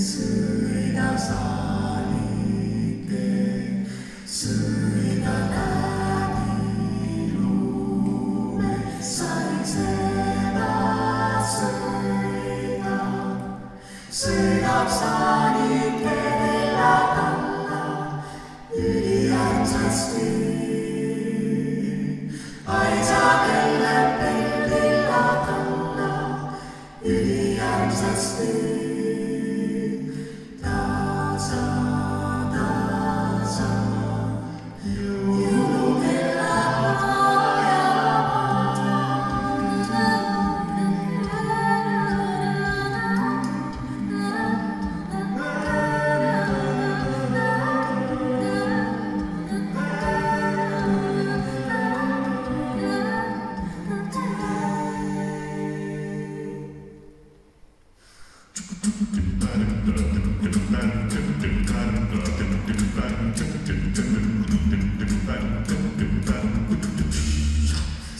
sõida saalike, sõida läbi lume, sarisevad sõida. Sõidab saalike kella kalla, üliarmsasti. Aisa kelle pellilla kalla, üliarmsasti.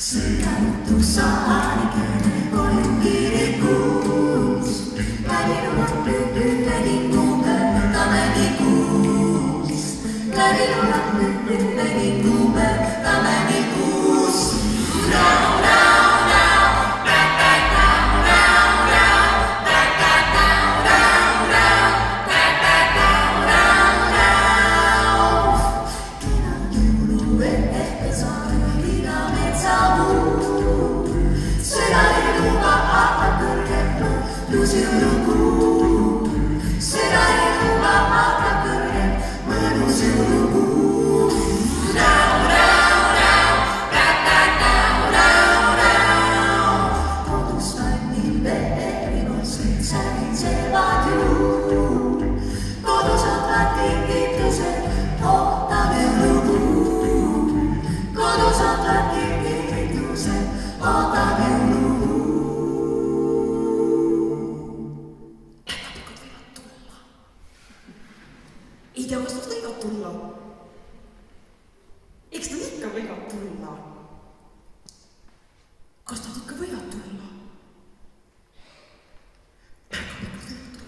Sõidantu saanikene koju kirikuus, läbiluvat pühünnikuga kamennikuus, läbiluvat pühünnikuga kamennikuus. Ei tea, kas nad võivad tulla? Eks nad ikka võivad tulla. Kas nad ikka võivad tulla?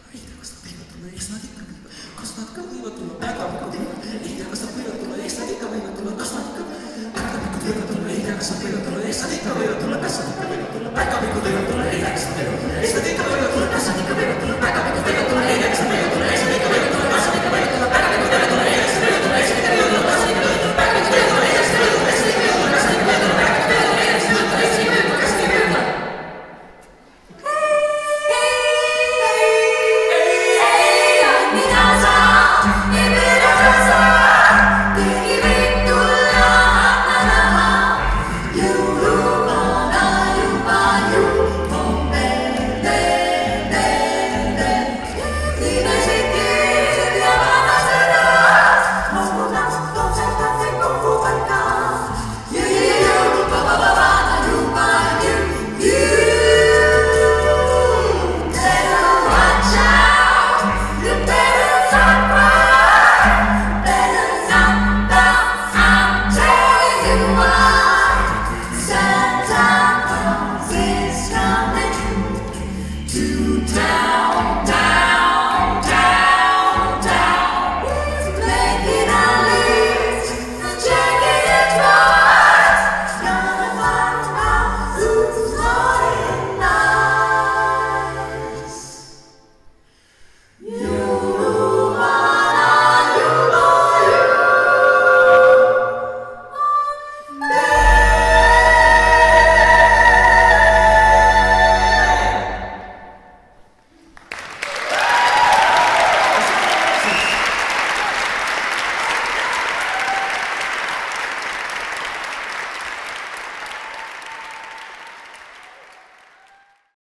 Ei tea, kas nad võivad tulla, eks nad ikka võivad. Kas nad ka võivad tulla? Päkapikud võivad. Ei tea, kas nad võivad tulla, eks nad ikka võivad tulla. Kas nad ikka päkapikud võivad tulla? Ei tea, kas nad võivad tulla, eks nad ikka võivad tulla. Kas nad ikka võivad tulla? Päkapikud võivad tulla, ei tea, kas nad võivad tulla.